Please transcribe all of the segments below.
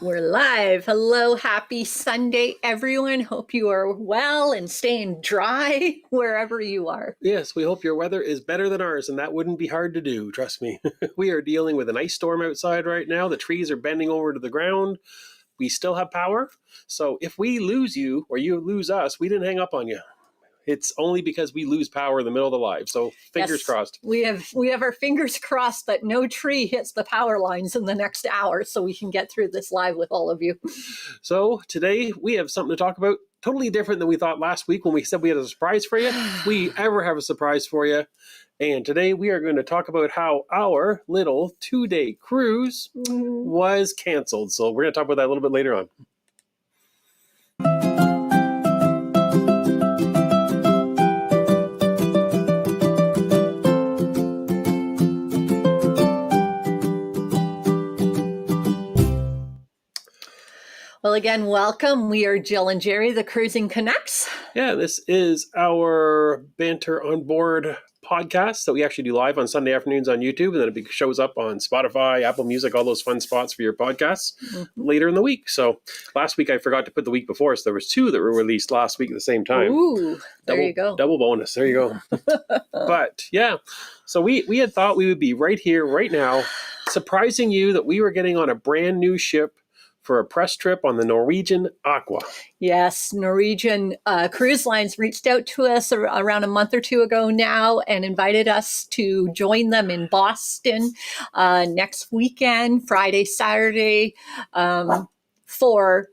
We're live. Hello, happy Sunday, everyone. Hope you are well and staying dry wherever you are. Yes, we hope your weather is better than ours, and that wouldn't be hard to do, trust me. We are dealing with an ice storm outside right now. The trees are bending over to the ground. We still have power, so if we lose you or you lose us, we didn't hang up on you. It's only because we lose power in the middle of the live. So fingers crossed. We have our fingers crossed that no tree hits the power lines in the next hour so we can get through this live with all of you. So today we have something to talk about totally different than we thought last week when we said we had a surprise for you. We ever have a surprise for you. And today we are going to talk about how our little 2-day cruise was canceled. So we're going to talk about that a little bit later on. Well, again, welcome. We are Jill and Jerry, the Cruising Connects. Yeah, this is our Banter Onboard podcast that we actually do live on Sunday afternoons on YouTube, and then it shows up on Spotify, Apple Music, all those fun spots for your podcasts later in the week. So last week I forgot to put the week before, so there was 2 that were released last week at the same time. Ooh, there you go. Double bonus. There you go. But yeah, so we had thought we would be right here, right now, surprising you that we were getting on a brand new ship for a press trip on the Norwegian Aqua. Yes, Norwegian Cruise Lines reached out to us around a month or 2 ago now and invited us to join them in Boston next weekend, Friday, Saturday, for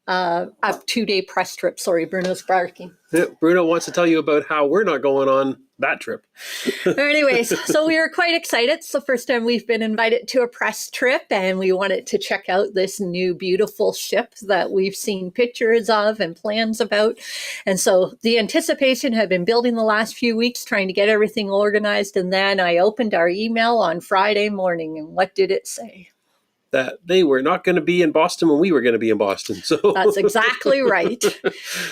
a 2-day press trip. Sorry, Bruno's barking. Yeah, Bruno wants to tell you about how we're not going on that trip. Anyways, so we were quite excited. It's the first time we've been invited to a press trip, and we wanted to check out this new beautiful ship that we've seen pictures of and plans about. And so the anticipation had been building the last few weeks, trying to get everything organized. And then I opened our email on Friday morning, and what did it say? That they were not going to be in Boston when we were going to be in Boston. So that's exactly right.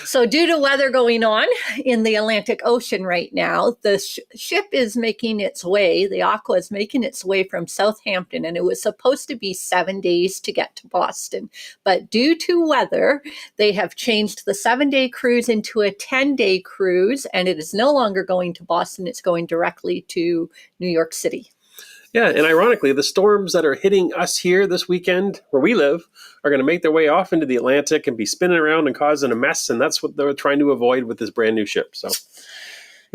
So due to weather going on in the Atlantic Ocean right now, the ship is making its way, the Aqua is making its way from Southampton, and it was supposed to be 7 days to get to Boston. But due to weather, they have changed the 7-day cruise into a 10-day cruise, and it is no longer going to Boston. It's going directly to New York City. Yeah, and ironically, the storms that are hitting us here this weekend, where we live, are going to make their way off into the Atlantic and be spinning around and causing a mess, and that's what they're trying to avoid with this brand new ship. So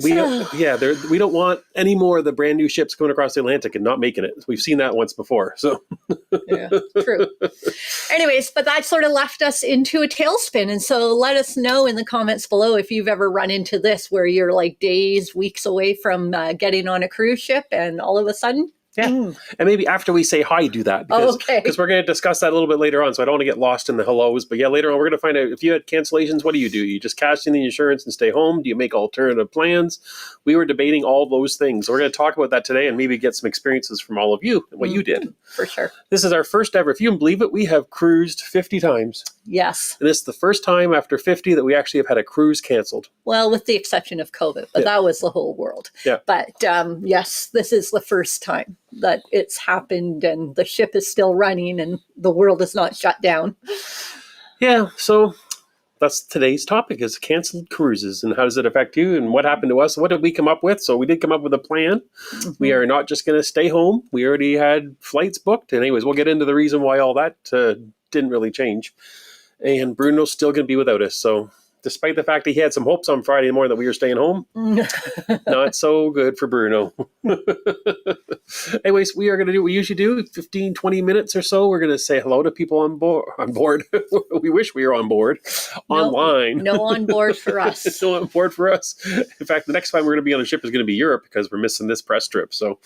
we don't want any more of the brand new ships going across the Atlantic and not making it. We've seen that once before. So yeah, true. Anyways, but that sort of left us into a tailspin. And so let us know in the comments below if you've ever run into this, where you're like days, weeks away from getting on a cruise ship, and all of a sudden, yeah. And maybe after we say hi, do that. Because we're going to discuss that a little bit later on. So I don't want to get lost in the hellos. But yeah, later on, we're going to find out if you had cancellations, what do? You just cash in the insurance and stay home? Do you make alternative plans? We were debating all those things. So we're going to talk about that today and maybe get some experiences from all of you and what you did. For sure. This is our first ever. If you can believe it, we have cruised 50 times. Yes. And it's the first time after 50 that we actually have had a cruise canceled. Well, with the exception of COVID, but that was the whole world. Yeah. But yes, this is the first time that it's happened, and the ship is still running and the world is not shut down. Yeah. So that's today's topic, is canceled cruises and how does it affect you and what happened to us? What did we come up with? So we did come up with a plan. We are not just going to stay home. We already had flights booked. And anyways, we'll get into the reason why all that didn't really change. And Bruno's still going to be without us. So despite the fact that he had some hopes on Friday morning that we were staying home, not so good for Bruno. Anyways, we are going to do what we usually do, 15, 20 minutes or so. We're going to say hello to people on board. We wish we were on board. Online. No on board for us. No on board for us. In fact, the next time we're going to be on a ship is going to be Europe, because we're missing this press trip. So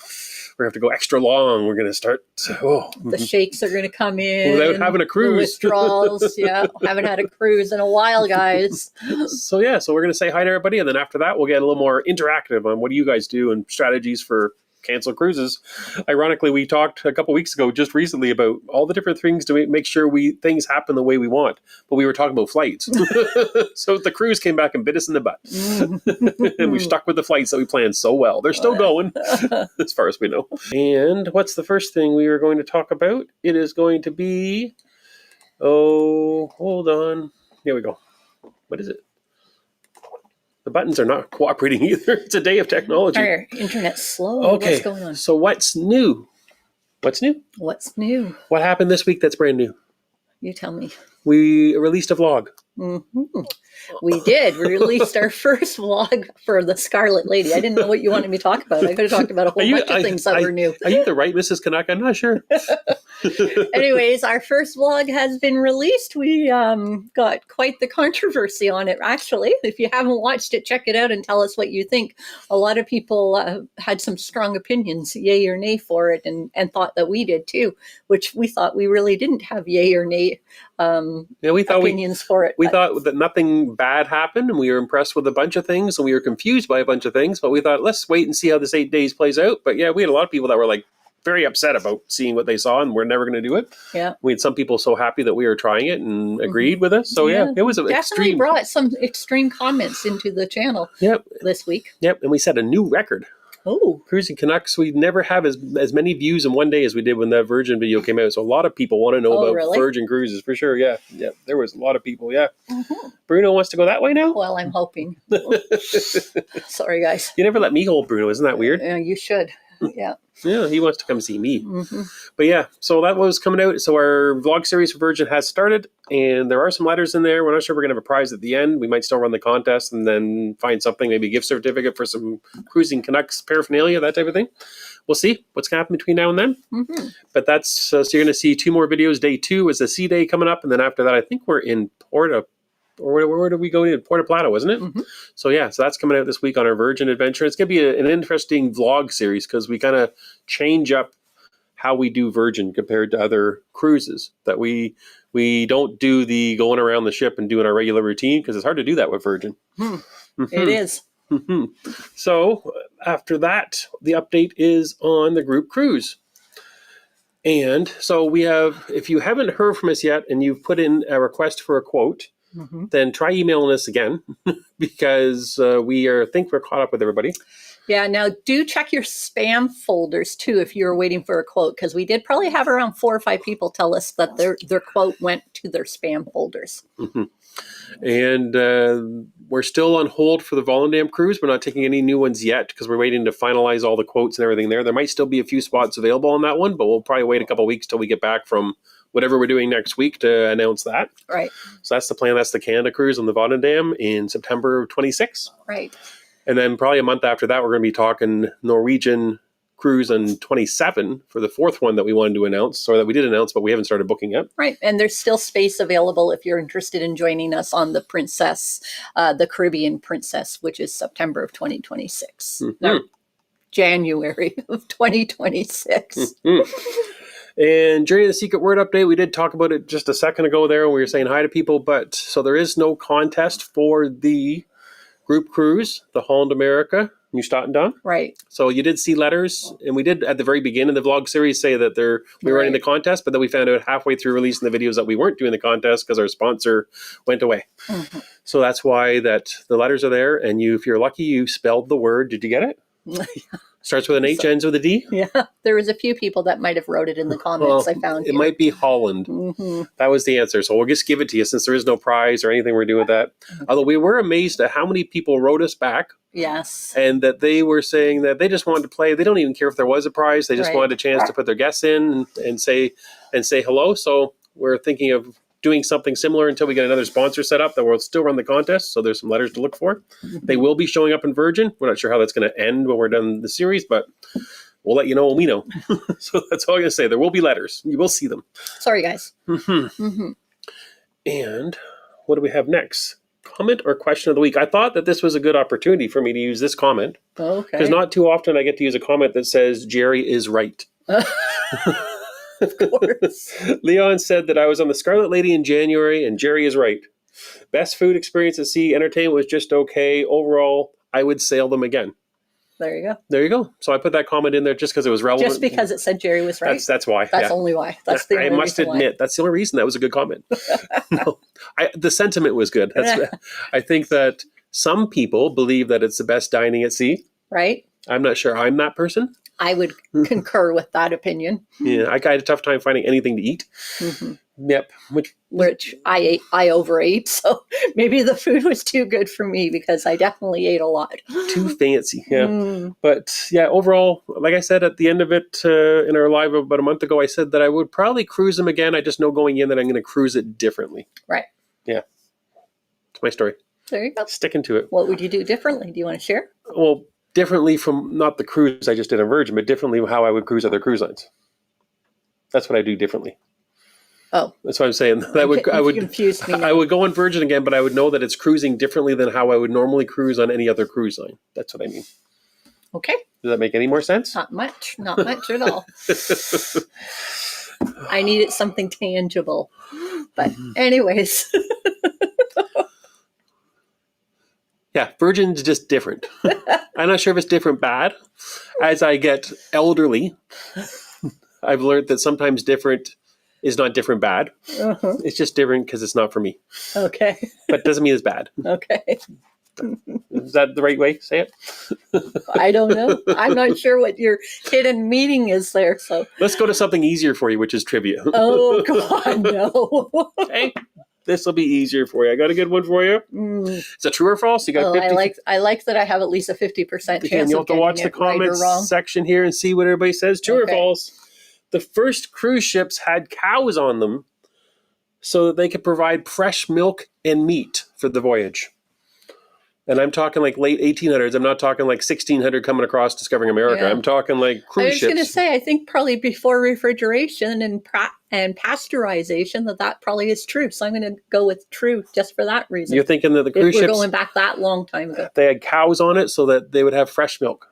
we're going to have to go extra long. We're going to start. The shakes are going to come in. Without having a cruise. The withdrawals. Yeah. Haven't had a cruise in a while, guys. So we're going to say hi to everybody. And then after that, we'll get a little more interactive on what do you guys do and strategies for cancel cruises. Ironically, we talked a couple weeks ago, just recently, about all the different things to make sure things happen the way we want. But we were talking about flights. So the cruise came back and bit us in the butt. And we stuck with the flights that we planned so well. They're still going, as far as we know. And what's the first thing we are going to talk about? It is going to be Oh, hold on. Here we go. What is it? The buttons are not cooperating either. It's a day of technology. Our internet's slow. Okay. What's going on? So what's new? What's new? What's new? What happened this week that's brand new? You tell me. We released a vlog. Mm-hmm. We did. We released our first vlog for the Scarlet Lady. I didn't know what you wanted me to talk about. I could have talked about a whole bunch of things that were new. Are you the right Mrs. Canuck? I'm not sure. Anyways, our first vlog has been released. We got quite the controversy on it, actually. If you haven't watched it, check it out and tell us what you think. A lot of people had some strong opinions, yay or nay for it, and thought that we did too, which we thought we really didn't have yay or nay we thought opinions for it. We thought that nothing bad happened, and we were impressed with a bunch of things, and we were confused by a bunch of things, but we thought, let's wait and see how this 8 days plays out. But yeah, we had a lot of people that were like very upset about seeing what they saw, and we're never going to do it. Yeah, we had some people so happy that we were trying it and agreed with us. So yeah, it was definitely extreme. Brought some extreme comments into the channel. Yep. This week. Yep, and we set a new record. Oh, Cruising Canucks, we never have as many views in one day as we did when that Virgin video came out. So a lot of people want to know about Virgin Cruises for sure. Yeah, there was a lot of people. Yeah, Bruno wants to go that way now. Well, I'm hoping. Sorry, guys. You never let me hold Bruno. Isn't that weird? Yeah, you should. Yeah. Yeah, he wants to come see me. But yeah, so that was coming out. So our vlog series for Virgin has started, and there are some letters in there. We're not sure we're going to have a prize at the end. We might still run the contest and then find something, maybe a gift certificate for some Cruising Canucks paraphernalia, that type of thing. We'll see what's going to happen between now and then. But that's, so you're going to see 2 more videos. Day 2 is the C Day coming up, and then after that, I think we're in where did we go to? Puerto Plata, wasn't it? So yeah, so that's coming out this week on our Virgin adventure. It's going to be an interesting vlog series because we kind of change up how we do Virgin compared to other cruises. That we don't do the going around the ship and doing our regular routine because it's hard to do that with Virgin. It is. So after that, the update is on the group cruise. And so we have, if you haven't heard from us yet and you've put in a request for a quote, then try emailing us again because we think we're caught up with everybody. Yeah, now do check your spam folders too if you're waiting for a quote, because we did probably have around 4 or 5 people tell us that their quote went to their spam folders. And we're still on hold for the Volendam cruise. We're not taking any new ones yet because we're waiting to finalize all the quotes and everything there. There might still be a few spots available on that one, but we'll probably wait a couple of weeks till we get back from whatever we're doing next week to announce that. Right. So that's the plan. That's the Canada cruise on the Volendam in September of 26. Right. And then probably a month after that, we're going to be talking Norwegian cruise on 27 for the 4th one that we wanted to announce, or that we did announce, but we haven't started booking yet. Right. And there's still space available if you're interested in joining us on the Princess, the Caribbean Princess, which is September of 2026. No, January of 2026. And during the Secret Word update, we did talk about it just a second ago there, and we were saying hi to people, but so there is no contest for the group cruise, the Holland America, New Staten. Right. So you did see letters, and we did at the very beginning of the vlog series say that we were running the contest, but then we found out halfway through releasing the videos that we weren't doing the contest because our sponsor went away. So that's why that the letters are there, and if you're lucky, you spelled the word. Did you get it? Starts with an H, ends with a D? Yeah. There was a few people that might have wrote it in the comments I found. It might be Holland. That was the answer. So we'll just give it to you since there is no prize or anything we're doing with that. Although we were amazed at how many people wrote us back. Yes. And that they were saying that they just wanted to play. They don't even care if there was a prize. They just wanted a chance to put their guests in and say hello. So we're thinking of doing something similar until we get another sponsor set up that will still run the contest. So there's some letters to look for. They will be showing up in Virgin. We're not sure how that's going to end when we're done the series, but we'll let you know when we know. So that's all I'm going to say. There will be letters. You will see them. Sorry, guys. And what do we have next? Comment or question of the week. I thought that this was a good opportunity for me to use this comment. Okay. Because not too often I get to use a comment that says, Jerry is right. Of course. Leon said that I was on the Scarlet Lady in January, and Jerry is right. Best food experience at sea. Entertainment was just okay. Overall, I would sail them again. There you go. There you go. So I put that comment in there just because it was relevant. Just because it said Jerry was right. That's why. That's only why. That's the only reason. I must admit, that's the only reason that was a good comment. No, the sentiment was good. I think that some people believe that it's the best dining at sea. Right. I'm not sure I'm that person. I would concur with that opinion. Yeah, I had a tough time finding anything to eat. Mm-hmm. Yep. Which I overate, so maybe the food was too good for me because I definitely ate a lot. Too fancy, yeah. But yeah, overall, like I said at the end of it in our live about a month ago, I said that I would probably cruise them again. I just know going in that I'm going to cruise it differently. Right. Yeah. It's my story. There you go. Sticking to it. What would you do differently? Do you want to share? Well, differently from not the cruise I just did on Virgin, but differently how I would cruise other cruise lines. That's what I do differently. Oh, that's what I'm saying. That I would confuse me now. I would go on Virgin again, but I would know that it's cruising differently than how I would normally cruise on any other cruise line. That's what I mean. Okay. Does that make any more sense? Not much at all. I needed something tangible. But anyways. Yeah, Virgin's just different. I'm not sure if it's different bad. As I get elderly, I've learned that sometimes different is not different bad. Uh-huh. It's just different because it's not for me. Okay. But it doesn't mean it's bad. Okay. Is that the right way to say it? I don't know. I'm not sure what your hidden meaning is there. So let's go to something easier for you, which is trivia. Oh, God, no. Okay. This will be easier for you. I got a good one for you. Is that true or false? You got 50. I like that I have at least a 50% chance. You'll have to watch the comments section here and see what everybody says. True or false? The first cruise ships had cows on them so that they could provide fresh milk and meat for the voyage. And I'm talking like late 1800s. I'm not talking like 1600 coming across discovering America. Yeah. I'm talking like cruise ships. I was going to say, I think probably before refrigeration and pasteurization that probably is true. So I'm going to go with true just for that reason. You're thinking that the cruise ships... We're going back that long time ago. They had cows on it so that they would have fresh milk.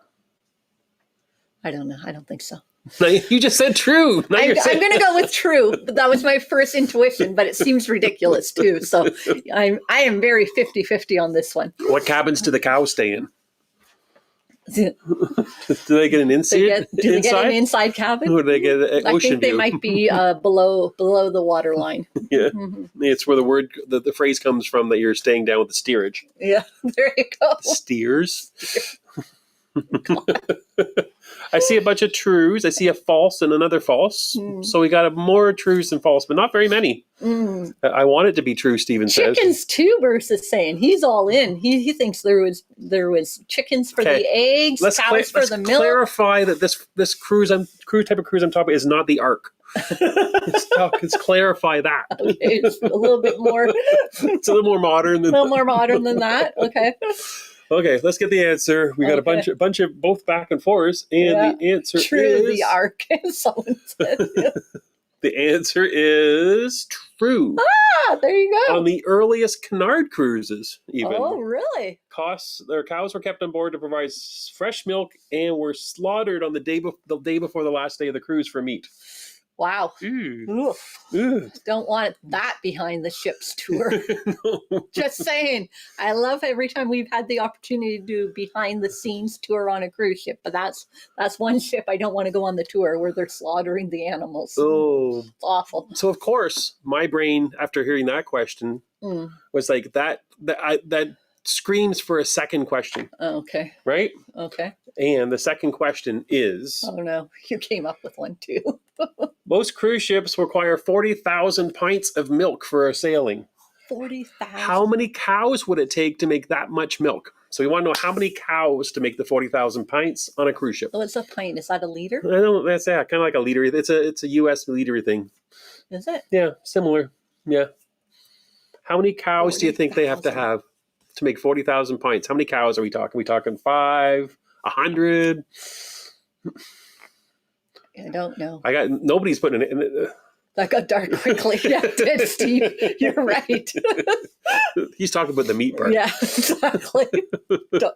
I don't know. I don't think so. No, you just said true. I'm going to go with true. But that was my first intuition, but it seems ridiculous too. So I am very 50-50 on this one. What cabins do the cows stay in? Do they get an inside? Do they get an inside cabin? Or do they get an ocean view? I think they might be below the water line. Yeah, It's where the phrase comes from that you're staying down with the steerage. Yeah, there you go. Steers. I see a bunch of trues. I see a false and another false. So we got more trues than false, but not very many. I want it to be true, Stephen says. Chickens too, Bruce is saying. He's all in. He thinks there was chickens for the eggs, cows for the milk. Let's clarify that this cruise type of cruise I'm talking about is not the Ark. Let's clarify that. Okay, it's a little bit more. It's a little more modern than that. Okay. Okay, let's get the answer. We got a bunch of both back and forths, and the answer is true. The Ark. Someone said. The answer is true. Ah, there you go. On the earliest Cunard cruises, even. Oh, really? Cows were kept on board to provide fresh milk and were slaughtered on the day before the last day of the cruise for meat. Wow. Don't want that behind the ship's tour. No. Just saying. I love every time we've had the opportunity to do behind the scenes tour on a cruise ship, but that's one ship I don't want to go on the tour where they're slaughtering the animals. Oh. It's awful. So of course, my brain after hearing that question was like that screams for a second question. Okay. Right? Okay. And the second question is... Oh, no. You came up with one, too. Most cruise ships require 40,000 pints of milk for a sailing. 40,000? How many cows would it take to make that much milk? So we want to know how many cows to make the 40,000 pints on a cruise ship. What's a pint? Is that a liter? I don't. That's kind of like a liter. It's a U.S. litery thing. Is it? Yeah, similar. Yeah. How many cows do you think they have to make 40,000 pints? How many cows are we talking? Are we talking 5, 100? I don't know. Nobody's putting it in. That got dark quickly. Yeah, it did, Steve. You're right. He's talking about the meat part. Yeah, exactly.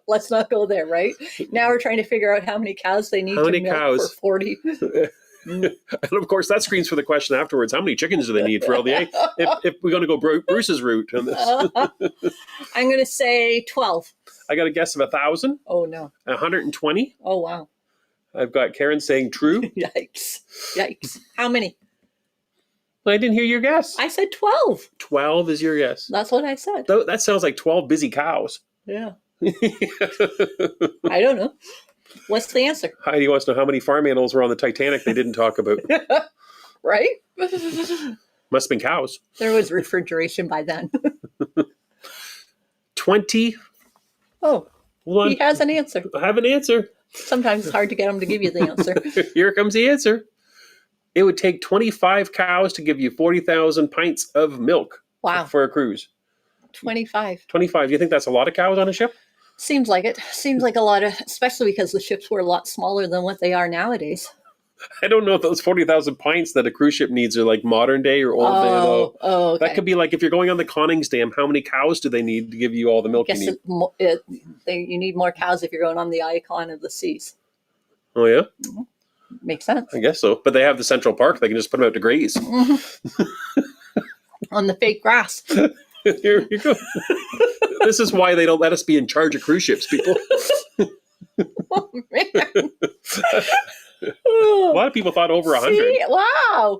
Let's not go there, right? Now we're trying to figure out how many cows they need to milk for 40. And of course, that screams for the question afterwards. How many chickens do they need for LDA? If we're going to go Bruce's route on this. I'm going to say 12. I got a guess of 1,000. Oh, no. 120. Oh, wow. I've got Karen saying true. Yikes. How many? I didn't hear your guess. I said 12. 12 is your guess. That's what I said. That sounds like 12 busy cows. Yeah. I don't know. What's the answer? Heidi wants to know how many farm animals were on the Titanic they didn't talk about. Right? Must have been cows. There was refrigeration by then. 20. Oh, Hold on. he has an answer. I have an answer. Sometimes it's hard to get him to give you the answer. Here comes the answer. It would take 25 cows to give you 40,000 pints of milk. Wow. For a cruise. 25. 25. You think that's a lot of cows on a ship? Seems like it. Seems like a lot of, especially because the ships were a lot smaller than what they are nowadays. I don't know if those 40,000 pints that a cruise ship needs are like modern day or old day though. Oh, okay. That could be like if you're going on the Conningsdam, how many cows do they need to give you all the milk you need? You need more cows if you're going on the Icon of the Seas. Oh, yeah? Mm-hmm. Makes sense. I guess so. But they have the Central Park. They can just put them out to graze. Mm-hmm. On the fake grass. Here you go. This is why they don't let us be in charge of cruise ships, people. Oh, man. A lot of people thought over 100. See? Wow.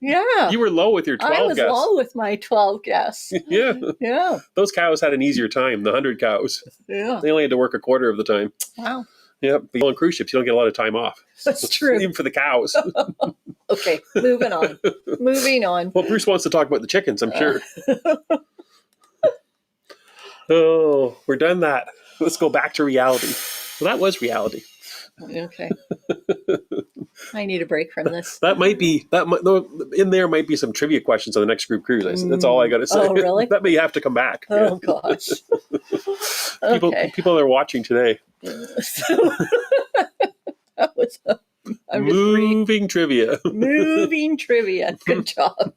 Yeah. You were low with your 12 I was guess. low with my 12 guess. Yeah. Yeah. Those cows had an easier time, the 100 cows. Yeah. They only had to work a quarter of the time. Wow. Yeah. But on cruise ships, you don't get a lot of time off. That's true. Even for the cows. Okay. Moving on. Moving on. Well, Bruce wants to talk about the chickens, I'm sure. Oh, we're done that. Let's go back to reality. Well, that was reality. Okay. I need a break from this. In there might be some trivia questions on the next group cruise. That's all I got to say. Oh, really? That may have to come back. Oh, gosh. People are watching today. That was moving trivia. Moving trivia. Good job.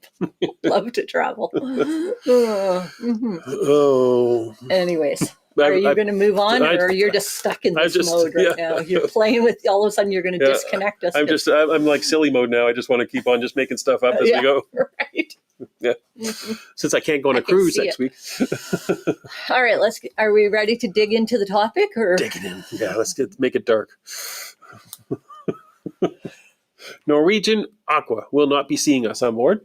Love to travel. Mm-hmm. Oh. Anyways. Are you going to move on, or you're just stuck in this mode right now? You're playing with. All of a sudden, you're going to disconnect us. I'm like silly mode now. I just want to keep on just making stuff up as we go. Right. Yeah. Mm-hmm. Since I can't go on a cruise next week. All right. Are we ready to dig into the topic, or digging in? Yeah. Let's make it dark. Norwegian Aqua will not be seeing us on board.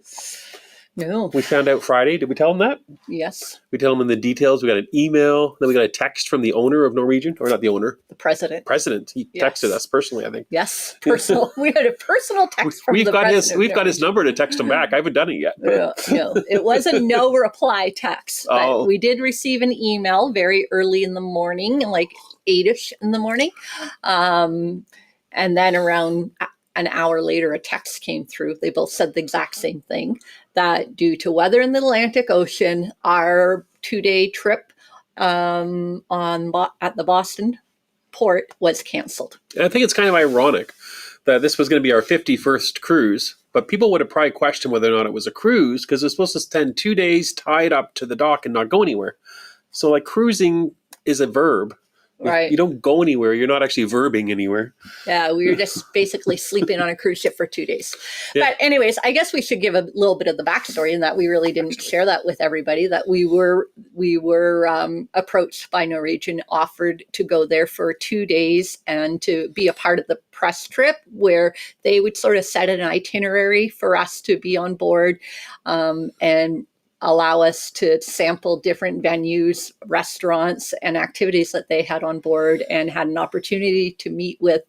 No. We found out Friday. Did we tell them that? Yes. We tell them in the details. We got an email. Then we got a text from the owner of Norwegian. Or not the owner. The president. President. He texted us personally, I think. Yes. Personal. We had a personal text from the president. We've got his number to text him back. I haven't done it yet. No. It was a no reply text. But we did receive an email very early in the morning, like 8-ish in the morning. And then around an hour later, a text came through. They both said the exact same thing, that due to weather in the Atlantic Ocean, our 2-day trip at the Boston port was canceled. I think it's kind of ironic that this was going to be our 51st cruise, but people would have probably questioned whether or not it was a cruise because it's supposed to spend 2 days tied up to the dock and not go anywhere. So like cruising is a verb. Right. You don't go anywhere. You're not actually verbing anywhere. Yeah, we were just basically sleeping on a cruise ship for 2 days. Yeah. But anyways, I guess we should give a little bit of the backstory in that we really didn't share that with everybody, that we were approached by Norwegian, offered to go there for 2 days and to be a part of the press trip where they would sort of set an itinerary for us to be on board and allow us to sample different venues, restaurants, and activities that they had on board, and had an opportunity to meet with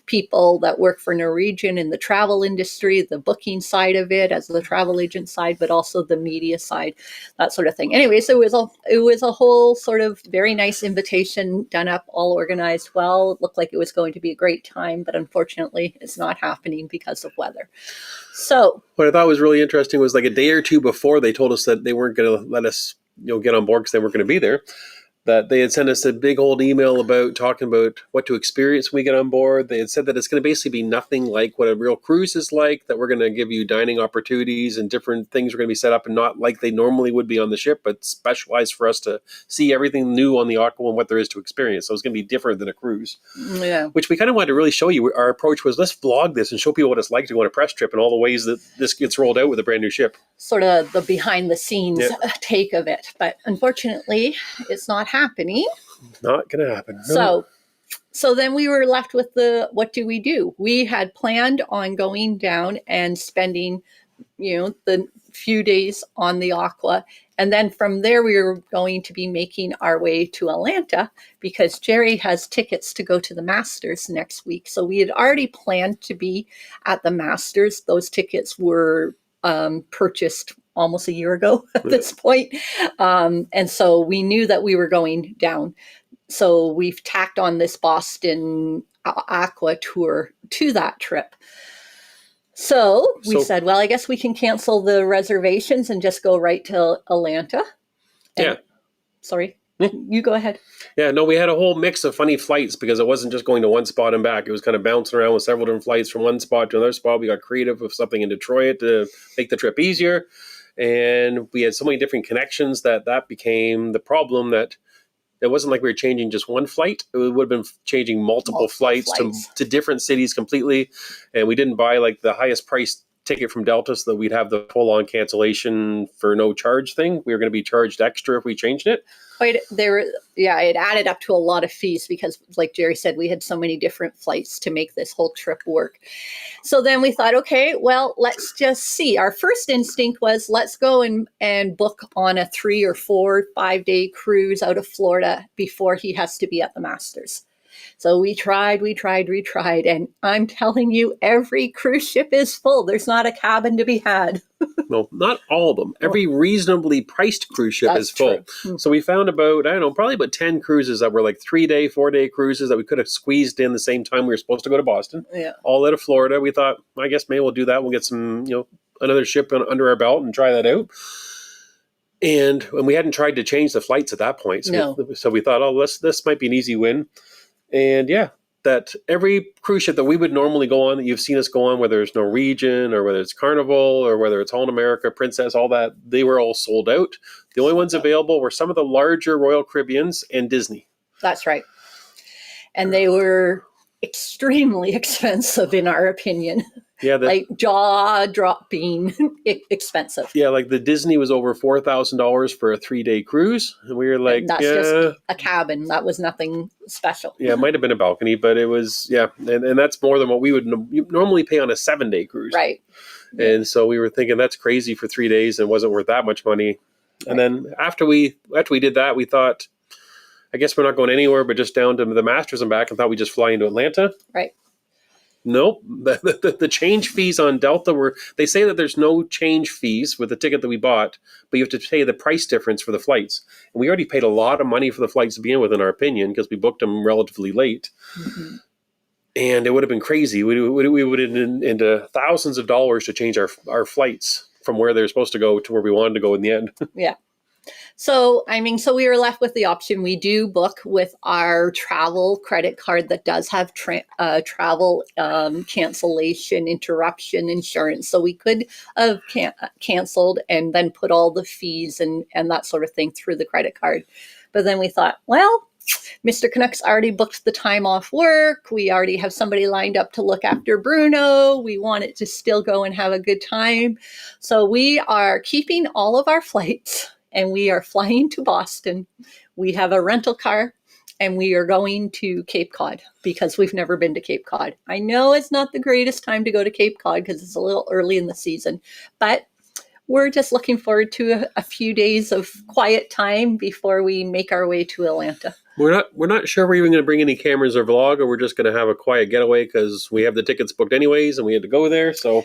people that work for Norwegian in the travel industry, the booking side of it as the travel agent side, but also the media side, that sort of thing. Anyways, it was a whole sort of very nice invitation done up, all organized well. It looked like it was going to be a great time, but unfortunately it's not happening because of weather. So what I thought was really interesting was like a day or two before they told us that they weren't going to let us get on board because they weren't going to be there, that they had sent us a big old email about talking about what to experience when we get on board. They had said that it's going to basically be nothing like what a real cruise is like, that we're going to give you dining opportunities and different things are going to be set up and not like they normally would be on the ship, but specialized for us to see everything new on the Aqua and what there is to experience. So it's going to be different than a cruise. Yeah. Which we kind of wanted to really show you. Our approach was, let's vlog this and show people what it's like to go on a press trip and all the ways that this gets rolled out with a brand new ship. Sort of the behind the scenes take of it. But unfortunately, it's not happening. Not going to happen. No. So then we were left with what do? We had planned on going down and spending, the few days on the Aqua. And then from there, we were going to be making our way to Atlanta because Jerry has tickets to go to the Masters next week. So we had already planned to be at the Masters. Those tickets were purchased almost a year ago at this point. And so we knew that we were going down. So we've tacked on this Boston Aqua tour to that trip. So we said, well, I guess we can cancel the reservations and just go right to Atlanta. Sorry, you go ahead. Yeah, no, we had a whole mix of funny flights because it wasn't just going to one spot and back. It was kind of bouncing around with several different flights from one spot to another spot. We got creative with something in Detroit to make the trip easier. And we had so many different connections that became the problem that it wasn't like we were changing just one flight. It would have been changing multiple flights. To different cities completely. And we didn't buy like the highest price ticket from Delta so that we'd have the full-on cancellation for no charge thing. We were going to be charged extra if we changed it. It added up to a lot of fees because, like Jerry said, we had so many different flights to make this whole trip work. So then we thought, okay, well, let's just see. Our first instinct was let's go and book on a 3 or 4, 5-day cruise out of Florida before he has to be at the Masters. So we tried, and I'm telling you, every cruise ship is full. There's not a cabin to be had. No, not all of them. Every reasonably priced cruise ship is full. True. So we found probably about 10 cruises that were like 3-day, 4-day cruises that we could have squeezed in the same time we were supposed to go to Boston. Yeah. All out of Florida. We thought, I guess maybe we'll do that. We'll get some, another ship under our belt and try that out. And we hadn't tried to change the flights at that point. So we thought, this might be an easy win. And that every cruise ship that we would normally go on, that you've seen us go on, whether it's Norwegian or whether it's Carnival or whether it's Holland America, Princess, all that, they were all sold out. The only ones available were some of the larger Royal Caribbeans and Disney. That's right. And they were extremely expensive, in our opinion. Yeah, like jaw-dropping expensive. Yeah, like the Disney was over $4,000 for a 3-day cruise, and we were like, and that's just a cabin. That was nothing special. Yeah, it might have been a balcony, but it was and that's more than what we would normally pay on a 7-day cruise, right? And so we were thinking that's crazy for 3 days, and wasn't worth that much money. And then after we did that, we thought, I guess we're not going anywhere, but just down to the Masters and back, and thought we'd just fly into Atlanta, right? Nope. The change fees on Delta they say that there's no change fees with the ticket that we bought, but you have to pay the price difference for the flights. And we already paid a lot of money for the flights to begin with, in our opinion, because we booked them relatively late. Mm-hmm. And it would have been crazy. We would have been into thousands of dollars to change our flights from where they're supposed to go to where we wanted to go in the end. Yeah. So we were left with the option. We do book with our travel credit card that does have travel cancellation, interruption insurance. So we could have canceled and then put all the fees and that sort of thing through the credit card. But then we thought, well, Mr. Canucks already booked the time off work. We already have somebody lined up to look after Bruno. We wanted to still go and have a good time. So we are keeping all of our flights. And we are flying to Boston. We have a rental car, and we are going to Cape Cod because we've never been to Cape Cod. I know it's not the greatest time to go to Cape Cod because it's a little early in the season, but we're just looking forward to a few days of quiet time before we make our way to Atlanta. We're not sure we're even going to bring any cameras or vlog, or we're just going to have a quiet getaway because we have the tickets booked anyways, and we had to go there. So,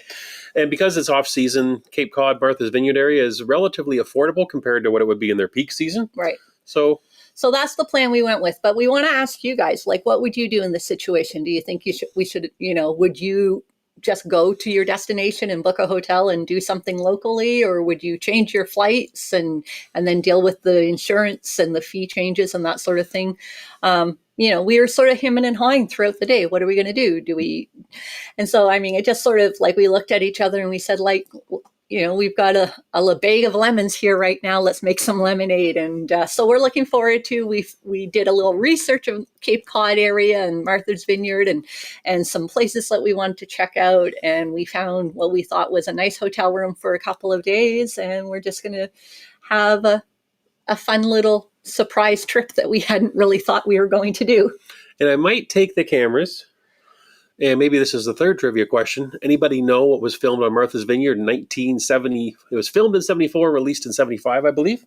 and because it's off season, Cape Cod, Martha's Vineyard area is relatively affordable compared to what it would be in their peak season. Right. So that's the plan we went with. But we want to ask you guys, like, what would you do in this situation? Do you think we should, would you just go to your destination and book a hotel and do something locally, or would you change your flights and then deal with the insurance and the fee changes and that sort of thing? We were sort of hemming and hawing throughout the day. What are we going to do? And so, it just sort of like we looked at each other and we said, like, we've got a bag of lemons here right now. Let's make some lemonade. And so we're looking forward to, we did a little research of Cape Cod area and Martha's Vineyard and some places that we wanted to check out. And we found what we thought was a nice hotel room for a couple of days. And we're just going to have a fun little surprise trip that we hadn't really thought we were going to do. And I might take the cameras And maybe this is the third trivia question. Anybody know what was filmed on Martha's Vineyard in 1970? It was filmed in 74, released in 75, I believe.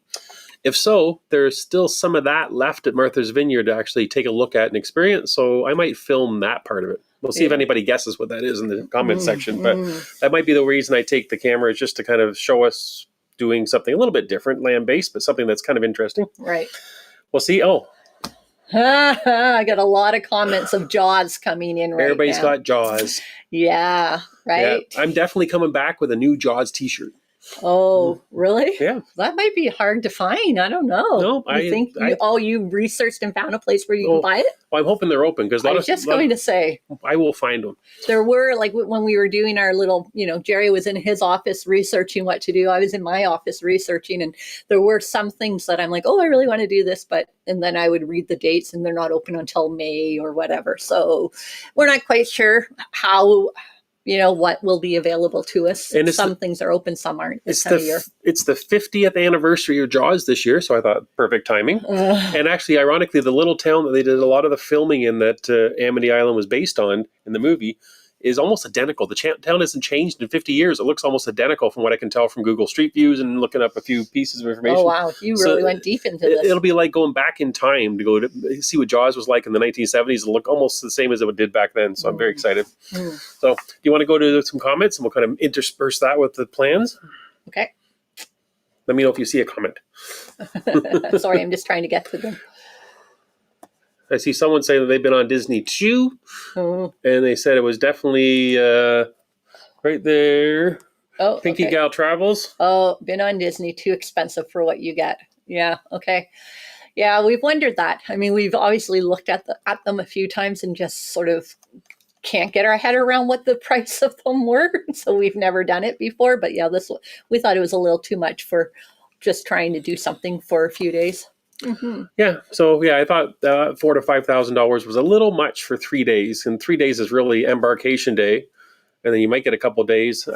If so, there's still some of that left at Martha's Vineyard to actually take a look at and experience. So I might film that part of it. We'll see if anybody guesses what that is in the comment section. But that might be the reason I take the camera, is just to kind of show us doing something a little bit different, land-based, but something that's kind of interesting. Right. We'll see. Oh, I got a lot of comments of Jaws coming in right everybody's now. got Jaws. Yeah, right? Yeah, I'm definitely coming back with a new Jaws t-shirt. Oh, really? Yeah. That might be hard to find. I don't know. No, you researched and found a place where you can buy it? Well, I'm hoping they're open, because I was just going to say, I will find them. there were, like when we were doing our little, Jerry was in his office researching what to do. I was in my office researching, and there were some things that I'm like, oh, I really want to do this. And then I would read the dates, and they're not open until May or whatever. So we're not quite sure how, what will be available to us. And some things are open, some aren't this time of year. It's the 50th anniversary of Jaws this year, so I thought perfect timing. And actually, ironically, the little town that they did a lot of the filming in, that Amity Island was based on in the movie, is almost identical. The town hasn't changed in 50 years. It looks almost identical from what I can tell from Google Street Views and looking up a few pieces of information. Oh, wow. You really went deep into this. It'll be like going back in time to go to see what Jaws was like in the 1970s. It'll look almost the same as it did back then. So I'm very excited. So do you want to go to some comments, and we'll kind of intersperse that with the plans? Okay. Let me know if you see a comment. Sorry, I'm just trying to get to them. I see someone saying that they've been on Disney too, and they said it was definitely right there. Oh, Pinky okay. Gal Travels. Oh, been on Disney, too expensive for what you get. Yeah, okay. Yeah, we've wondered that. I mean, we've obviously looked at them a few times and just sort of can't get our head around what the price of them were. So we've never done it before. But yeah, we thought it was a little too much for just trying to do something for a few days. Yeah, so I thought $4,000 to $5,000 was a little much for 3 days, and 3 days is really embarkation day, and then you might get a couple of days.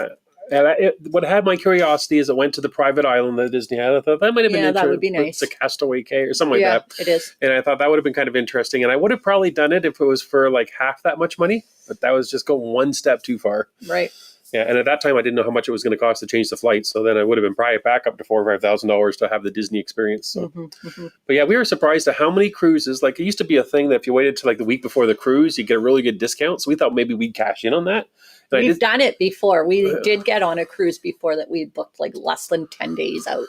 What had my curiosity is it went to the private island that Disney had. I thought that might have been that would be nice. It's a Castaway Cay or something like that. Yeah, it is. And I thought that would have been kind of interesting, and I would have probably done it if it was for like half that much money, but that was just going one step too far. Right. Yeah, and at that time I didn't know how much it was going to cost to change the flight, so then I would have been probably back up to $4,000 or $5,000 to have the Disney experience. So, But yeah, we were surprised at how many cruises. Like, it used to be a thing that if you waited to like the week before the cruise, you get a really good discount. So we thought maybe we'd cash in on that. And We've done it before. We did get on a cruise before that we booked like less than 10 days out,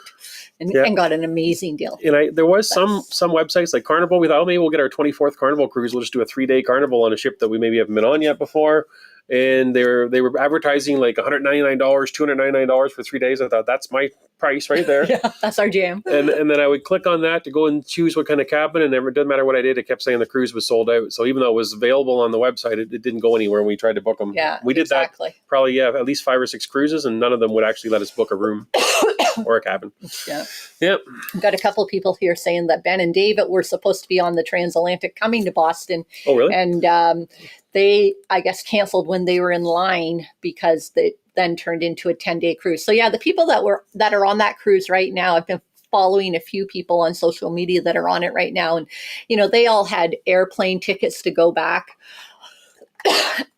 and got an amazing deal. And there was some websites like Carnival. We thought, maybe we'll get our 24th Carnival cruise. We'll just do a 3-day Carnival on a ship that we maybe haven't been on yet before. And they were advertising like $199, $299 for 3 days. I thought, that's my price right there. Yeah, that's our jam. And then I would click on that to go and choose what kind of cabin, and it doesn't matter what I did, it kept saying the cruise was sold out. So even though it was available on the website, it didn't go anywhere when we tried to book them. Yeah, we did that probably at least 5 or 6 cruises, and none of them would actually let us book a room or a cabin. Yeah. Yep. I've got a couple people here saying that Ben and David were supposed to be on the transatlantic coming to Boston. Oh, really? And they, I guess, canceled when they were in line because they then turned into a 10-day cruise. So yeah, the people that are on that cruise right now, I've been following a few people on social media that are on it right now. And, they all had airplane tickets to go back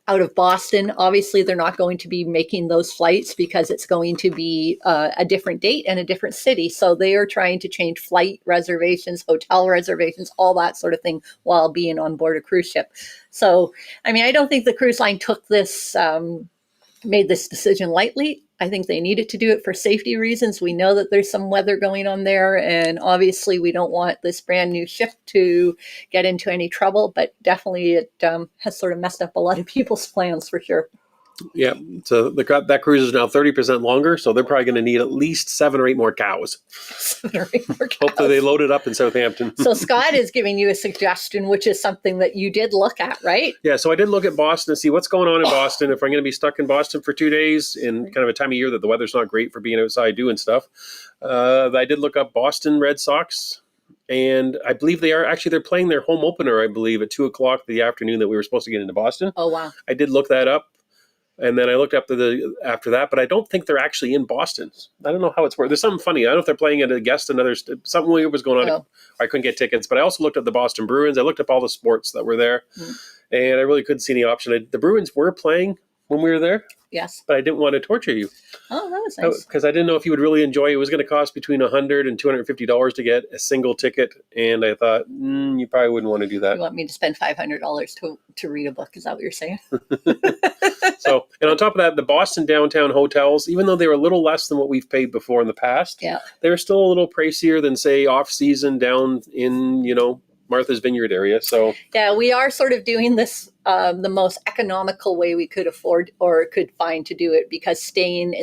out of Boston. Obviously, they're not going to be making those flights because it's going to be a different date and a different city. So they are trying to change flight reservations, hotel reservations, all that sort of thing while being on board a cruise ship. So, I mean, I don't think the cruise line made this decision lightly. I think they needed to do it for safety reasons. We know that there's some weather going on there, and obviously we don't want this brand new ship to get into any trouble, but definitely it has sort of messed up a lot of people's plans for sure. Yeah, so that cruise is now 30% longer, so they're probably going to need at least 7 or 8 more cows. 7 or 8 more cows. Hopefully they load it up in Southampton. So Scott is giving you a suggestion, which is something that you did look at, right? Yeah, so I did look at Boston to see what's going on in Boston. If I'm going to be stuck in Boston for 2 days in kind of a time of year that the weather's not great for being outside doing stuff, I did look up Boston Red Sox. And I believe they're playing their home opener, I believe, at 2:00 in the afternoon that we were supposed to get into Boston. Oh, wow. I did look that up. And then I looked up after that, but I don't think they're actually in Boston. I don't know how it's working. There's something funny. I don't know if they're playing at a guest, something weird was going on. Oh. I couldn't get tickets, but I also looked at the Boston Bruins. I looked up all the sports that were there, and I really couldn't see any option. The Bruins were playing when we were there. Yes. But I didn't want to torture you. Oh, that was nice. Because I didn't know if you would really enjoy it. It was going to cost between $100 and $250 to get a single ticket. And I thought, you probably wouldn't want to do that. You want me to spend $500 to read a book? Is that what you're saying? So, and on top of that, the Boston downtown hotels, even though they were a little less than what we've paid before in the past, they were still a little pricier than, say, off-season down in, Martha's Vineyard area. So yeah, we are sort of doing this the most economical way we could afford or could find to do it, because staying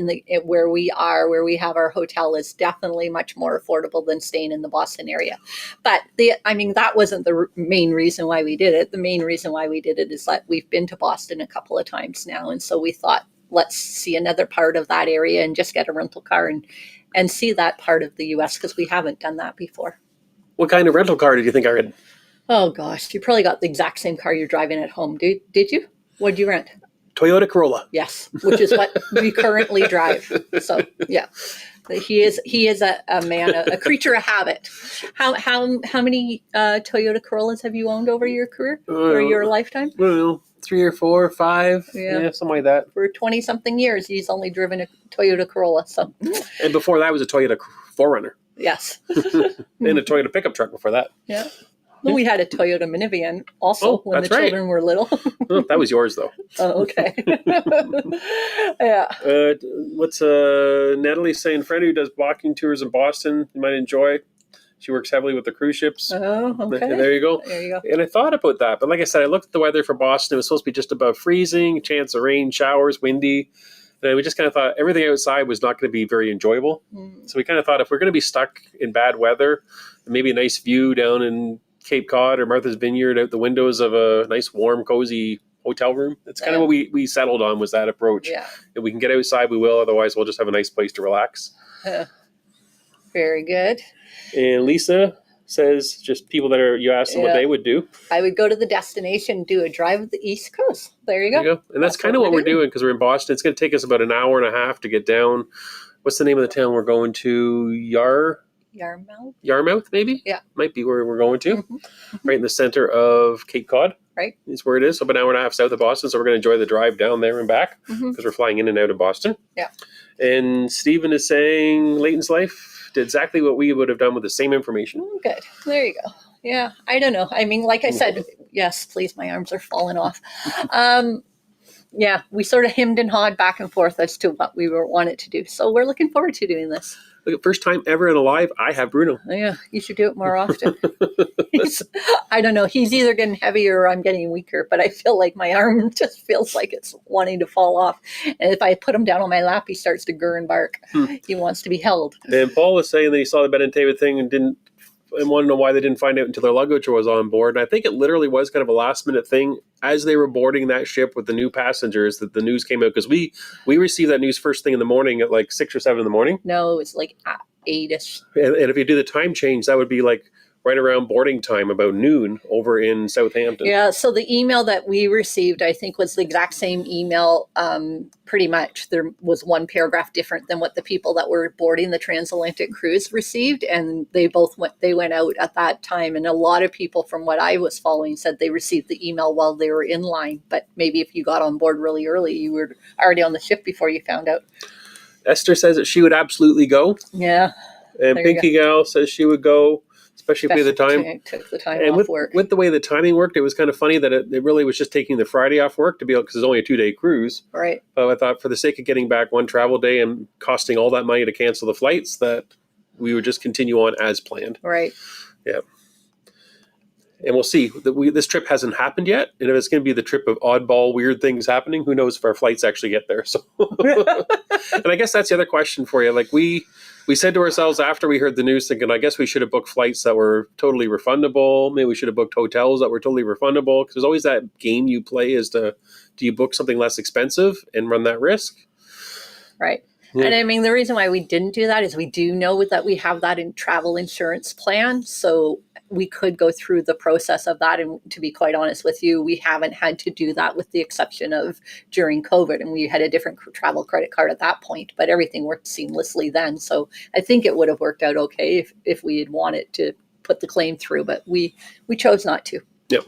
where we have our hotel is definitely much more affordable than staying in the Boston area. But that wasn't the main reason why we did it. The main reason why we did it is that we've been to Boston a couple of times now, and so we thought, let's see another part of that area and just get a rental car and see that part of the U.S. because we haven't done that before. What kind of rental car did you think I read? Oh, gosh. You probably got the exact same car you're driving at home. Did you? What did you rent? Toyota Corolla. Yes, which is what we currently drive. So, yeah. He is a man, a creature of habit. How many Toyota Corollas have you owned over your career or your lifetime? I don't know, 3 or 4 or 5. Yeah, something like that. For 20-something years, he's only driven a Toyota Corolla. So. And before that was a Toyota 4Runner. Yes. And a Toyota pickup truck before that. Yeah. Well, we had a Toyota minivan also when the children were little. Oh, that was yours, though. Oh, okay. Yeah. What's Natalie saying? Friend who does walking tours in Boston, you might enjoy. She works heavily with the cruise ships. Oh, okay. And there you go. There you go. And I thought about that. But like I said, I looked at the weather for Boston. It was supposed to be just above freezing, chance of rain, showers, windy. And we just kind of thought everything outside was not going to be very enjoyable. So we kind of thought if we're going to be stuck in bad weather, maybe a nice view down in Cape Cod or Martha's Vineyard out the windows of a nice, warm, cozy hotel room. That's kind of what we settled on, was that approach. Yeah. If we can get outside, we will. Otherwise, we'll just have a nice place to relax. Very good. And Lisa says just people you asked them what they would do. I would go to the destination, do a drive of the East Coast. There you go. And that's kind of what we're doing because we're in Boston. It's going to take us about an hour and a half to get down. What's the name of the town we're going to? Yarmouth, maybe? Yeah. Might be where we're going to. Right in the center of Cape Cod. Right. Is where it is. So about an hour and a half south of Boston. So we're going to enjoy the drive down there and back because we're flying in and out of Boston. Yeah. And Stephen is saying Leighton's Life did exactly what we would have done with the same information. Good. There you go. Yeah. I don't know. I mean, like I said, yes, please, my arms are falling off. Yeah, we sort of hemmed and hawed back and forth as to what we wanted to do. So we're looking forward to doing this. Look, first time ever in a live, I have Bruno. Yeah, you should do it more often. I don't know. He's either getting heavier or I'm getting weaker, but I feel like my arm just feels like it's wanting to fall off. And if I put him down on my lap, he starts to gurr and bark. He wants to be held. And Paul is saying that he saw the Ben and David thing and wanted to know why they didn't find out until their luggage was on board. And I think it literally was kind of a last minute thing as they were boarding that ship with the new passengers that the news came out, because we received that news first thing in the morning at like 6 or 7 in the morning. No, it was like 8ish. And if you do the time change, that would be like right around boarding time, about noon over in Southampton. Yeah, so the email that we received, I think, was the exact same email, pretty much. There was one paragraph different than what the people that were boarding the transatlantic cruise received, and they went out at that time. And a lot of people, from what I was following, said they received the email while they were in line. But maybe if you got on board really early, you were already on the ship before you found out. Esther says that she would absolutely go. Yeah. And Pinky Gal says she would go. Especially if we had the time. Took the time and off work. With the way the timing worked, it was kind of funny that it really was just taking the Friday off work to be able, because it's only a 2-day cruise. Right. But I thought for the sake of getting back one travel day and costing all that money to cancel the flights, that we would just continue on as planned. Right. Yeah. And we'll see. This trip hasn't happened yet. And if it's going to be the trip of oddball, weird things happening, who knows if our flights actually get there. So, and I guess that's the other question for you. Like we said to ourselves after we heard the news, thinking, I guess we should have booked flights that were totally refundable. Maybe we should have booked hotels that were totally refundable. Because there's always that game you play as to, do you book something less expensive and run that risk? Right. Yeah. And I mean, the reason why we didn't do that is we do know that we have that in travel insurance plan. So we could go through the process of that. And to be quite honest with you, we haven't had to do that with the exception of during COVID. And we had a different travel credit card at that point, but everything worked seamlessly then. So I think it would have worked out okay if we had wanted to put the claim through, but we chose not to. Yep.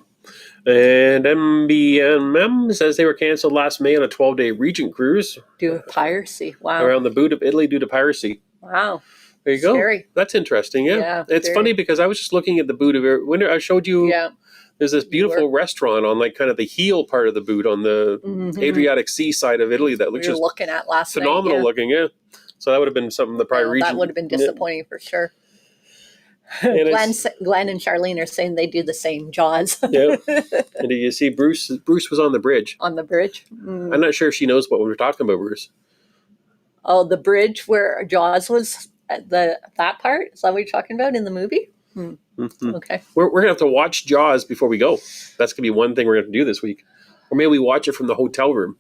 And MBMM says they were canceled last May on a 12-day Regent cruise. Due to piracy. Wow. Around the boot of Italy due to piracy. Wow. There you Scary. go. That's interesting. Yeah. It's very funny because I was just looking at the boot of it. When I showed you, there's this beautiful restaurant on like kind of the heel part of the boot on the Adriatic Sea side of Italy that looks just looking at last phenomenal night, looking. Yeah. So that would have been something the prior Regent. That would have been disappointing for sure. Glenn and Charlene are saying they do the same Jaws. Yeah. And did you see Bruce? Bruce was on the bridge. On the bridge? I'm not sure if she knows what we were talking about, Bruce. Oh, the bridge where Jaws was at that part? Is that what you're talking about in the movie? Okay. We're going to have to watch Jaws before we go. That's going to be one thing we're going to do this week. Or maybe we watch it from the hotel room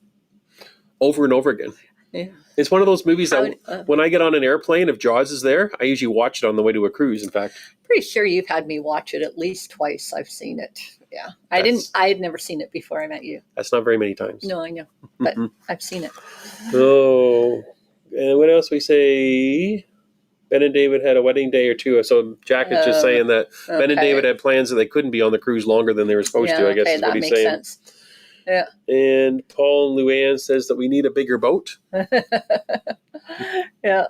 over and over again. Yeah. It's one of those movies that when I get on an airplane, if Jaws is there, I usually watch it on the way to a cruise, in fact. Pretty sure you've had me watch it at least twice. I've seen it. Yeah. I had never seen it before I met you. That's not very many times. No, I know. But I've seen it. Oh, and what else we say? Ben and David had a wedding day or two. So Jack is just saying that Ben and David had plans that they couldn't be on the cruise longer than they were supposed to, I guess is what he's saying. Sense. Yeah. And Paul and Luann says that we need a bigger boat. Yeah.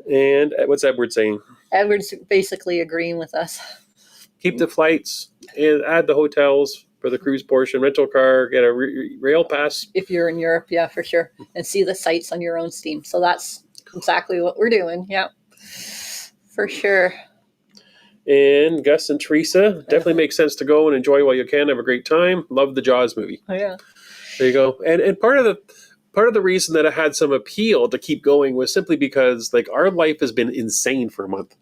And what's Edward saying? Edward's basically agreeing with us. Keep the flights and add the hotels for the cruise portion, rental car, get a rail pass. If you're in Europe, yeah, for sure. And see the sights on your own steam. So that's exactly what we're doing. Yeah, for sure. And Gus and Teresa, definitely makes sense to go and enjoy while you can. Have a great time. Love the Jaws movie. Oh, yeah. There you go. And part of the reason that it had some appeal to keep going was simply because like our life has been insane for a month.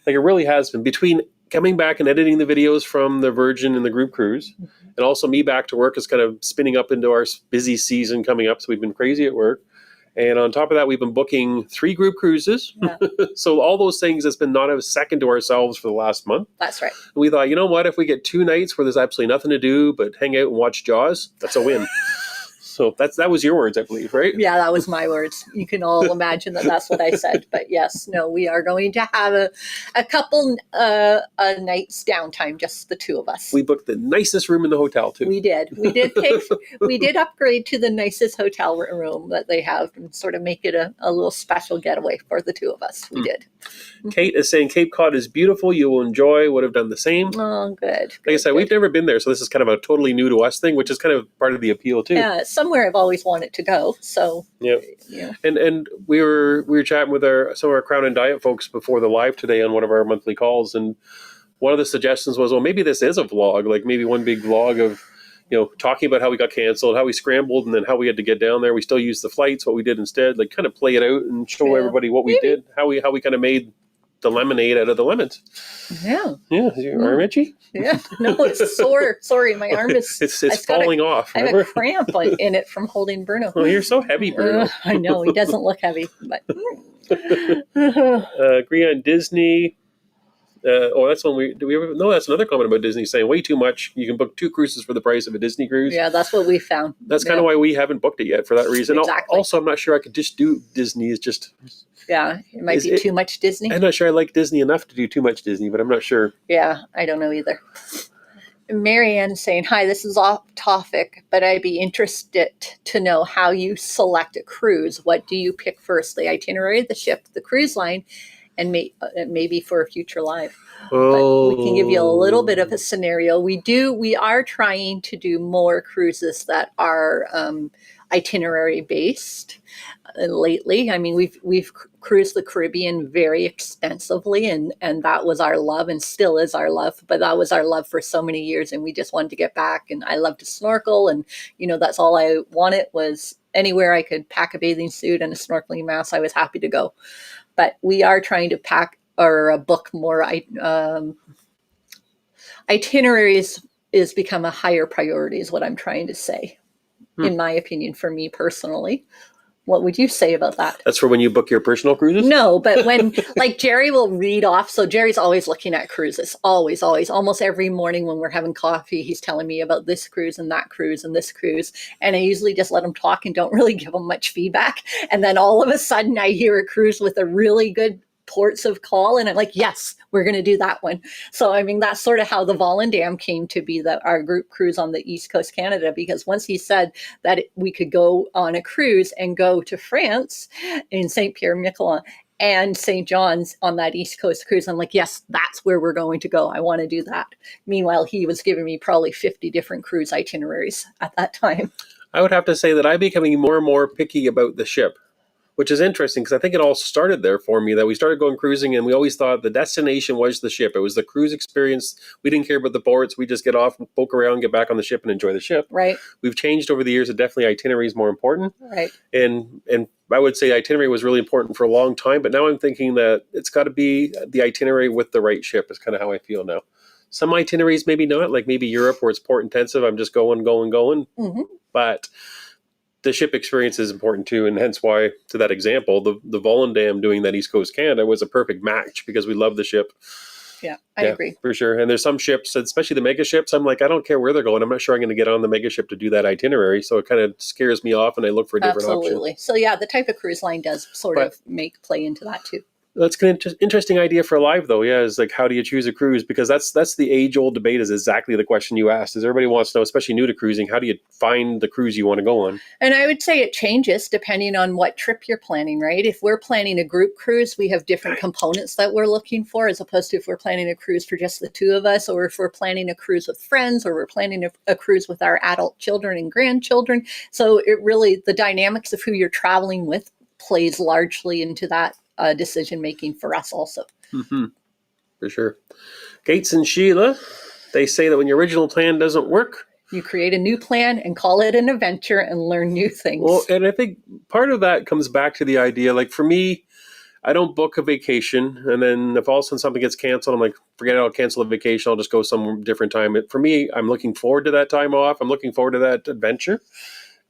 Like it really has been, between coming back and editing the videos from the Virgin and the group cruise, and also me back to work is kind of spinning up into our busy season coming up. So we've been crazy at work. And on top of that, we've been booking 3 group cruises. Yeah. So all those things has been not a second to ourselves for the last month. That's right. And we thought, you know what? If we get 2 nights where there's absolutely nothing to do but hang out and watch Jaws, that's a win. So that was your words, I believe, right? Yeah, that was my words. You can all imagine that's what I said. But yes, no, we are going to have a couple nights downtime, just the 2 of us. We booked the nicest room in the hotel too. We did. We did upgrade to the nicest hotel room that they have and sort of make it a little special getaway for the 2 of us. We did. Kate is saying Cape Cod is beautiful. You will enjoy. Would have done the same. Oh, good. Like I said, we've never been there, so this is kind of a totally new to us thing, which is kind of part of the appeal too. Yeah, somewhere I've always wanted to go. So yeah. And we were chatting with some of our Crown and Diet folks before the live today on one of our monthly calls, and one of the suggestions was, well, maybe this is a vlog, like maybe one big vlog of, talking about how we got canceled, how we scrambled, and then how we had to get down there. We still used the flights, what we did instead, like kind of play it out and show everybody what we did, how we kind of made the lemonade out of the lemons. Yeah. Yeah. Is your arm itchy? Yeah. No, it's sore. Sorry, my arm is... it's falling off. I have a cramp in it from holding Bruno. Oh, you're so heavy, Bruno. I know. He doesn't look heavy, but... Agree on Disney. That's one no, that's another comment about Disney saying way too much. You can book 2 cruises for the price of a Disney cruise. Yeah, that's what we found. That's kind of why we haven't booked it yet, for that reason. Exactly. Also, I'm not sure I could just do Disney. It's just... Yeah, it might be too much Disney. I'm not sure I like Disney enough to do too much Disney, but I'm not sure. Yeah, I don't know either. Marianne saying, hi, this is off topic, but I'd be interested to know how you select a cruise. What do you pick first? The itinerary, the ship, the cruise line, and maybe for a future live. Oh. But we can give you a little bit of a scenario. We are trying to do more cruises that are itinerary based lately. I mean, we've cruised the Caribbean very extensively, and that was our love and still is our love, but that was our love for so many years, and we just wanted to get back. And I love to snorkel, and that's all I wanted was anywhere I could pack a bathing suit and a snorkeling mask, I was happy to go. But we are trying to pack or book more itineraries is become a higher priority is what I'm trying to say, in my opinion, for me personally. What would you say about that? That's for when you book your personal cruises? No, but when, like, Jerry will read off. So Jerry's always looking at cruises, always, always. Almost every morning when we're having coffee, he's telling me about this cruise and that cruise and this cruise. And I usually just let him talk and don't really give him much feedback. And then all of a sudden I hear a cruise with a really good ports of call, and I'm like, yes, we're going to do that one. So I mean, that's sort of how the Volendam came to be, our group cruise on the East Coast Canada, because once he said that we could go on a cruise and go to France in St. Pierre Miquelon and St. John's on that East Coast cruise, I'm like, yes, that's where we're going to go. I want to do that. Meanwhile, he was giving me probably 50 different cruise itineraries at that time. I would have to say that I'm becoming more and more picky about the ship, which is interesting because I think it all started there for me, that we started going cruising and we always thought the destination was the ship. It was the cruise experience. We didn't care about the ports. We just get off, poke around, get back on the ship and enjoy the ship. Right. We've changed over the years. That definitely itinerary is more important. Right. And I would say itinerary was really important for a long time, but now I'm thinking that it's got to be the itinerary with the right ship is kind of how I feel now. Some itineraries, maybe not, like maybe Europe where it's port intensive. I'm just going. Mm-hmm. But the ship experience is important too, and hence why, to that example, the Volendam doing that East Coast Canada was a perfect match because we love the ship. Yeah, I agree. For sure. And there's some ships, especially the mega ships, I'm like, I don't care where they're going. I'm not sure I'm going to get on the mega ship to do that itinerary. So it kind of scares me off and I look for a different option. Absolutely. So yeah, the type of cruise line does sort of play into that too. That's kind of interesting idea for live though. Yeah, is like, how do you choose a cruise? Because that's the age-old debate, is exactly the question you asked. Is everybody wants to know, especially new to cruising, how do you find the cruise you want to go on? And I would say it changes depending on what trip you're planning, right? If we're planning a group cruise, we have different components that we're looking for, as opposed to if we're planning a cruise for just the two of us, or if we're planning a cruise with friends, or we're planning a cruise with our adult children and grandchildren. So it really, the dynamics of who you're traveling with plays largely into that decision making for us also. Mm-hmm. For sure. Gates and Sheila, they say that when your original plan doesn't work, you create a new plan and call it an adventure and learn new things. Well, and I think part of that comes back to the idea, like for me, I don't book a vacation, and then if all of a sudden something gets canceled, I'm like, forget it, I'll cancel the vacation, I'll just go some different time. For me, I'm looking forward to that time off. I'm looking forward to that adventure.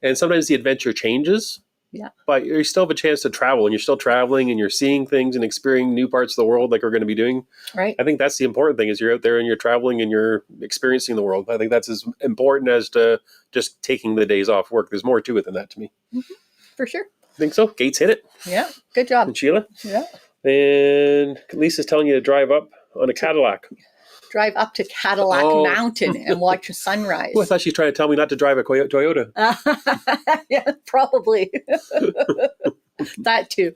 And sometimes the adventure changes. Yeah. But you still have a chance to travel, and you're still traveling and you're seeing things and experiencing new parts of the world like we're going to be doing. Right. I think that's the important thing, is you're out there and you're traveling and you're experiencing the world. I think that's as important as to just taking the days off work. There's more to it than that to me. Mm-hmm. For sure. I think so. Gates hit it. Yeah. Good job. And Sheila. Yeah. And Lisa's telling you to drive up on a Cadillac. Drive up to Cadillac Mountain and watch a sunrise. Well, I thought she's trying to tell me not to drive a Toyota. Yeah, probably. That too.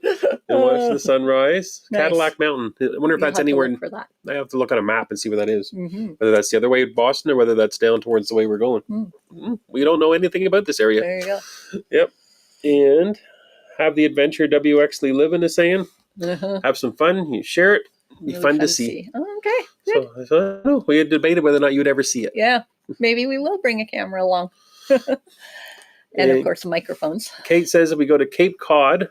And watch the sunrise. Nice. Cadillac Mountain. I wonder if that's anywhere. For that. I have to look on a map and see where that is. Mm-hmm. Whether that's the other way of Boston or whether that's down towards the way we're going. Mm-hmm. We don't know anything about this area. There you go. Yep. And have the adventure WXly living is saying. Uh-huh. Have some fun. You share it. Be Really fun to see. Okay. Good. So I don't know. We had debated whether or not you would ever see it. Yeah. Maybe we will bring a camera along. And of course, microphones. Kate says if we go to Cape Cod,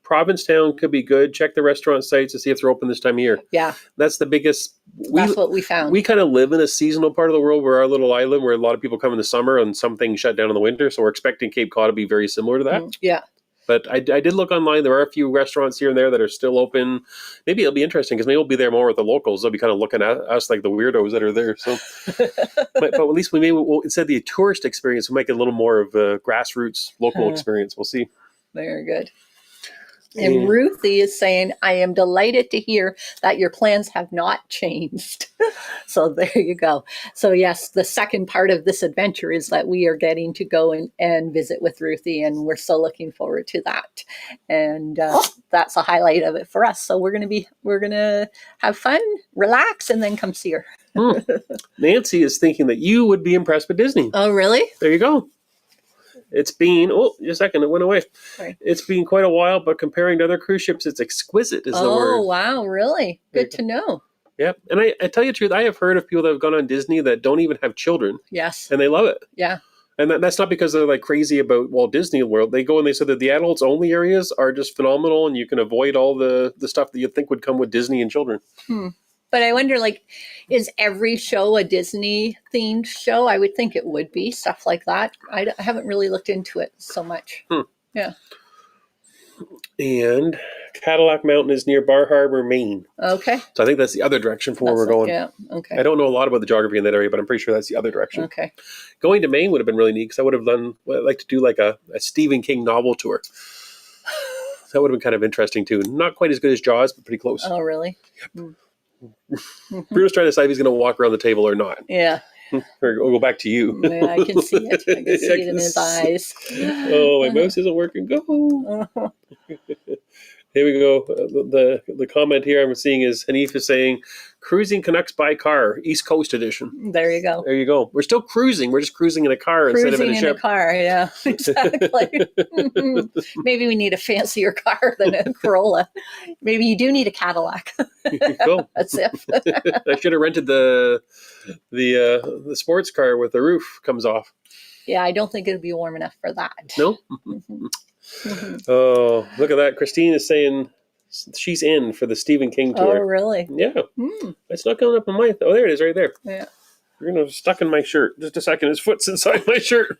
Provincetown could be good. Check the restaurant sites to see if they're open this time of year. Yeah. That's the biggest. That's what we found. We kind of live in a seasonal part of the world where our little island, where a lot of people come in the summer and some things shut down in the winter. So we're expecting Cape Cod to be very similar to that. Yeah. But I did look online. There are a few restaurants here and there that are still open. Maybe it'll be interesting because maybe we'll be there more with the locals. They'll be kind of looking at us like the weirdos that are there. So, but at least we'll, instead of the tourist experience, we'll make it a little more of a grassroots local experience. We'll see. Very good. And Ruthie is saying, I am delighted to hear that your plans have not changed. So there you go. So yes, the second part of this adventure is that we are getting to go and visit with Ruthie, and we're so looking forward to that. And that's a highlight of it for us. So we're going to have fun, relax, and then come see her. Nancy is thinking that you would be impressed with Disney. Oh, really? There you go. It's been, just a second, it went away. Sorry. It's been quite a while, but comparing to other cruise ships, it's exquisite is the word. Oh, wow, really? Good to know. Yep. And I tell you the truth, I have heard of people that have gone on Disney that don't even have children. Yes. And they love it. Yeah. And that's not because they're like crazy about Walt Disney World. They go and they say that the adults only areas are just phenomenal and you can avoid all the stuff that you'd think would come with Disney and children. But I wonder, is every show a Disney-themed show? I would think it would be, stuff like that. I haven't really looked into it so much. Yeah. And Cadillac Mountain is near Bar Harbor, Maine. Okay. So I think that's the other direction from where we're going. Yeah. Okay. I don't know a lot about the geography in that area, but I'm pretty sure that's the other direction. Okay. Going to Maine would have been really neat because I would have done, I'd like to do like a Stephen King novel tour. That would have been kind of interesting too. Not quite as good as Jaws, but pretty close. Oh, really? Bruno's trying to decide if he's going to walk around the table or not. Yeah. Or we'll go back to you. Yeah, I can see it. I can see it in his eyes. Oh, my mouse isn't working. Go. Here we go. The comment here I'm seeing is Hanif is saying, cruising Canucks by car, East Coast edition. There you go. There you go. We're still cruising. We're just cruising in a car instead of in a ship. Cruising in a car, yeah, exactly. Maybe we need a fancier car than a Corolla. Maybe you do need a Cadillac. Cool. That's it. I should have rented the sports car with the roof comes off. Yeah, I don't think it'd be warm enough for that. No? Oh, look at that. Christine is saying she's in for the Stephen King tour. Oh, really? Yeah. It's not coming up on my... Oh, there it is right there. Yeah. You're going to stuck in my shirt. Just a second. His foot's inside my shirt.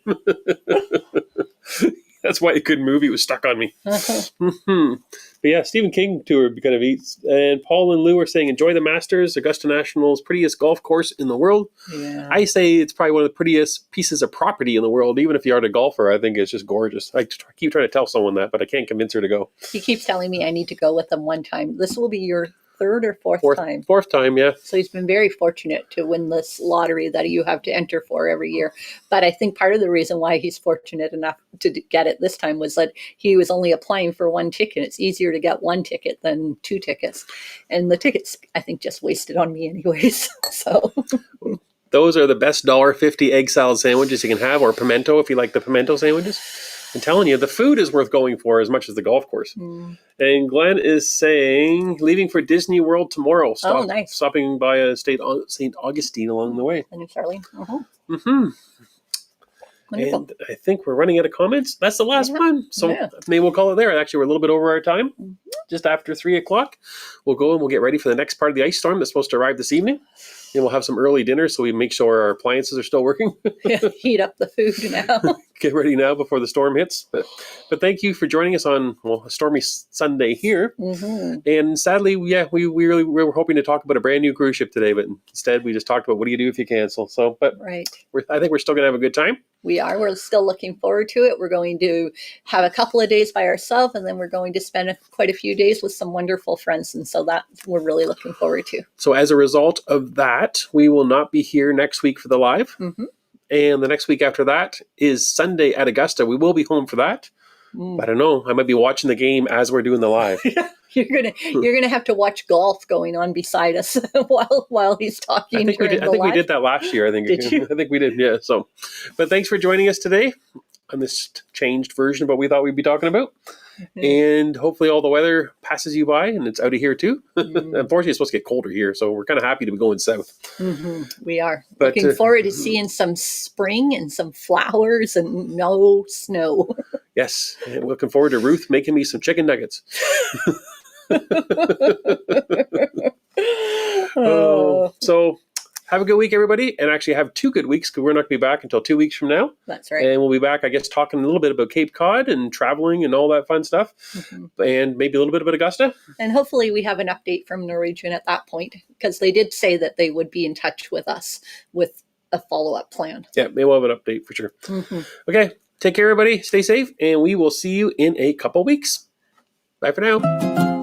That's why he couldn't move. He was stuck on me. But yeah, Stephen King tour would be kind of neat. And Paul and Lou are saying, enjoy the Masters, Augusta National's prettiest golf course in the world. Yeah. I say it's probably one of the prettiest pieces of property in the world. Even if you aren't a golfer, I think it's just gorgeous. I keep trying to tell someone that, but I can't convince her to go. He keeps telling me I need to go with him one time. This will be your third or fourth time. Fourth time, yeah. So he's been very fortunate to win this lottery that you have to enter for every year. But I think part of the reason why he's fortunate enough to get it this time was that he was only applying for one ticket. It's easier to get one ticket than two tickets. And the tickets, I think, just wasted on me anyways. So those are the best $1.50 egg salad sandwiches you can have, or pimento if you like the pimento sandwiches. I'm telling you, the food is worth going for as much as the golf course. And Glenn is saying, leaving for Disney World tomorrow. Nice. Stopping by St. Augustine along the way. And Charlene. Wonderful. And I think we're running out of comments. That's the last one. So maybe we'll call it there. Actually, we're a little bit over our time. Just after 3 o'clock. We'll go and we'll get ready for the next part of the ice storm that's supposed to arrive this evening. And we'll have some early dinner so we make sure our appliances are still working. Heat up the food now. Get ready now before the storm hits. But thank you for joining us on a stormy Sunday here. And sadly, we were hoping to talk about a brand new cruise ship today, but instead we just talked about what do you do if you cancel. So, but right. I think we're still going to have a good time. We are. We're still looking forward to it. We're going to have a couple of days by ourselves, and then we're going to spend quite a few days with some wonderful friends. And so that we're really looking forward to. So as a result of that, we will not be here next week for the live. And the next week after that is Sunday at Augusta. We will be home for that. I don't know. I might be watching the game as we're doing the live. You're gonna have to watch golf going on beside us while he's talking. I think we did that last year. Did you? I think we did. Yeah. So, but thanks for joining us today on this changed version of what we thought we'd be talking about. And hopefully all the weather passes you by and it's out of here too. Unfortunately, it's supposed to get colder here, so we're kind of happy to be going south. We are. But, looking forward to seeing some spring and some flowers and no snow. Yes. And looking forward to Ruth making me some chicken nuggets. So have a good week, everybody, and actually have 2 good weeks because we're not going to be back until 2 weeks from now. That's right. And we'll be back, I guess, talking a little bit about Cape Cod and traveling and all that fun stuff, and maybe a little bit about Augusta. And hopefully we have an update from Norwegian at that point because they did say that they would be in touch with us with a follow-up plan. Yeah, maybe we'll have an update for sure. Okay, take care, everybody. Stay safe, and we will see you in a couple weeks. Bye for now.